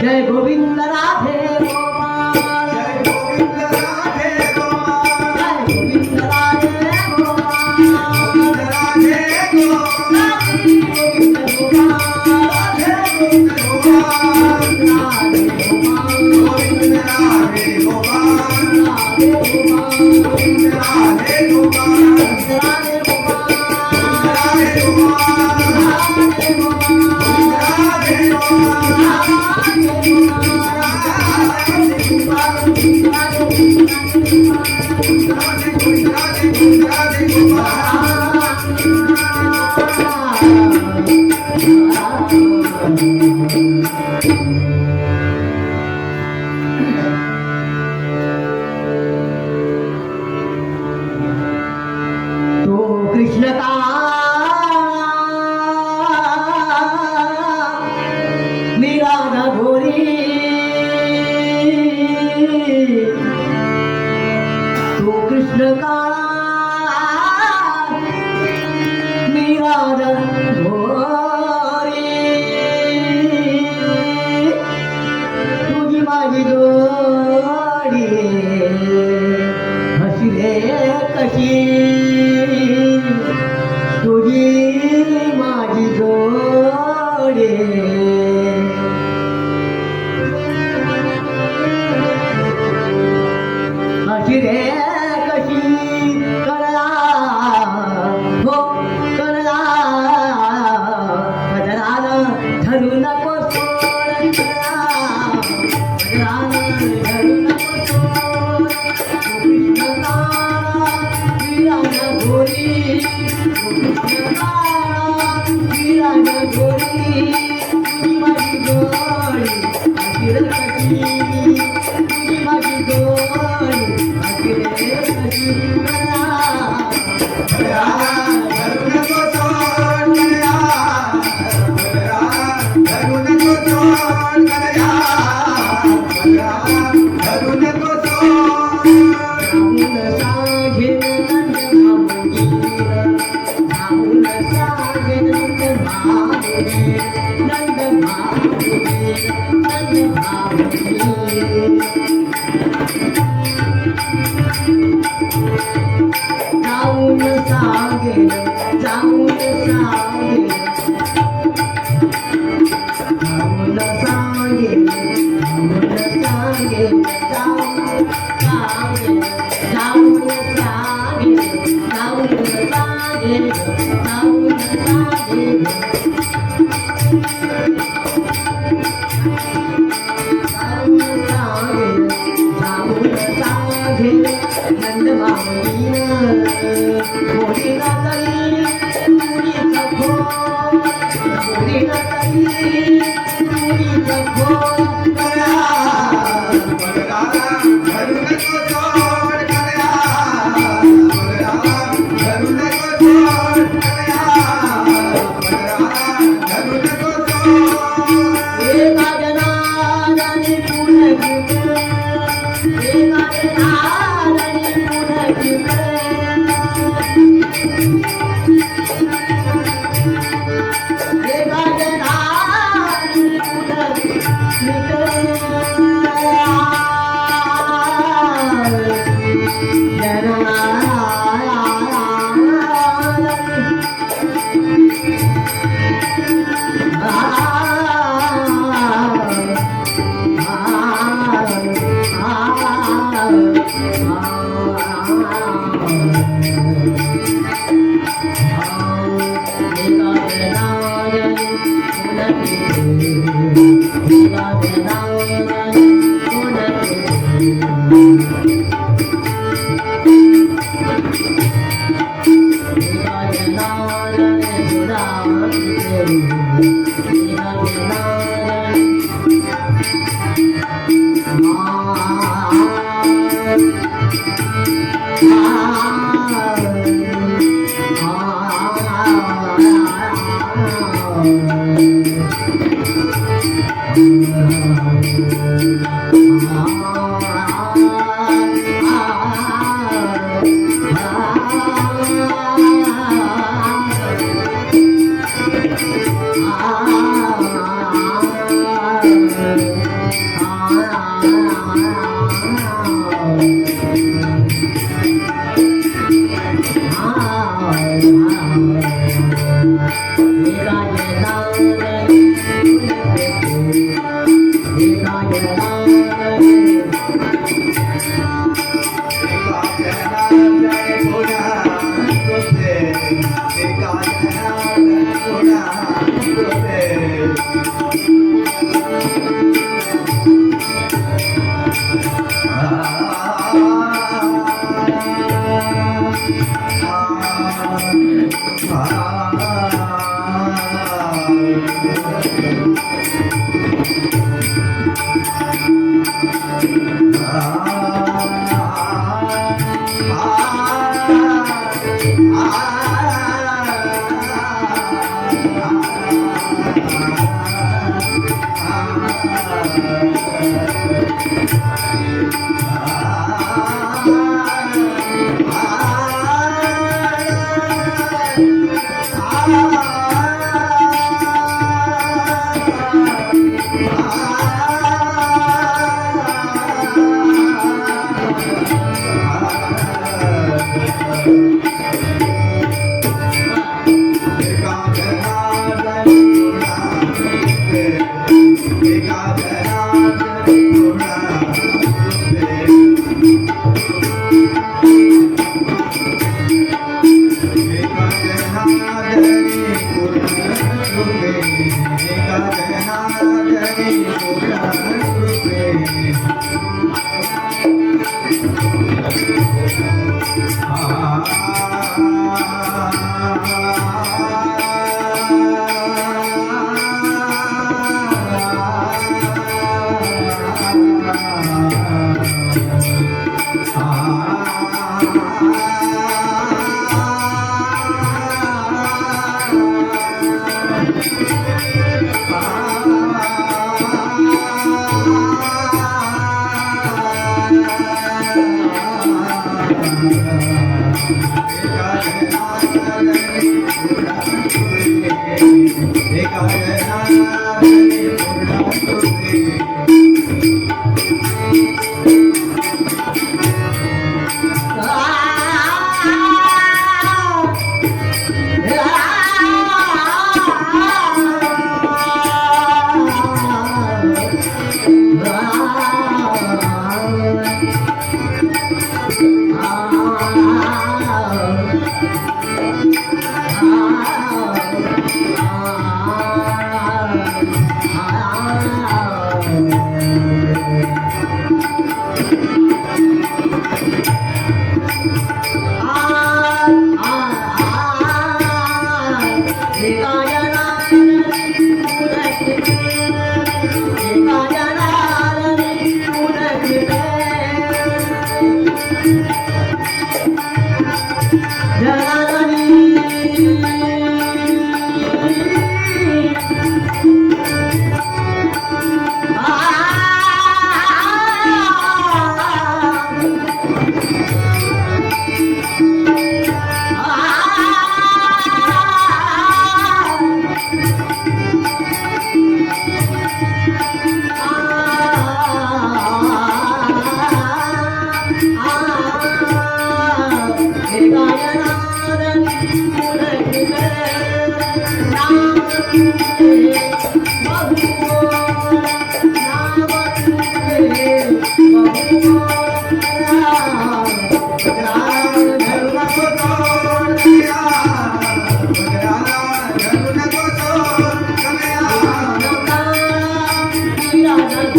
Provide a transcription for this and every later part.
जय गोविंद राधे गोपाल जय गोविंद राधे गोपाल जय गोविंद राधे गोपाल राधे गोपाल गोविंद गोपाल राधे गोपाल राधे गोपाल गोविंद राधे गोपाल राधे गोपाल गोविंद राधे गोपाल राधे गोपाल राधे गोपाल राधे गोपाल राधे तो कृष्ण का मेरा घोरी तो कृष्ण का मेरा घोरी तुझी माझी जोडी हसी रे कशी तुझी माझी जोडी हसी रे कशी करला हो करला गजरानं धरू नको सोड करला गजरानं धरू नको सोड कृष्णका वीरानं घोरी कृष्णका वीरानं घोरी तुझी माझी जोडी हसी रे कशी तुझी माझी जोडी हसी रे कशी करला जाऊन सांगेल जाऊन सांगेल जाऊन सांगेल जाऊन सांगेल जाऊन सांगेल जाऊन सांगेल जाऊन सांगेल एका जनात पूर्ण रूपे एका जनार्दनी पूर्ण रूपे एका जनार्दनी पूर्ण रूपे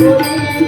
Thank you.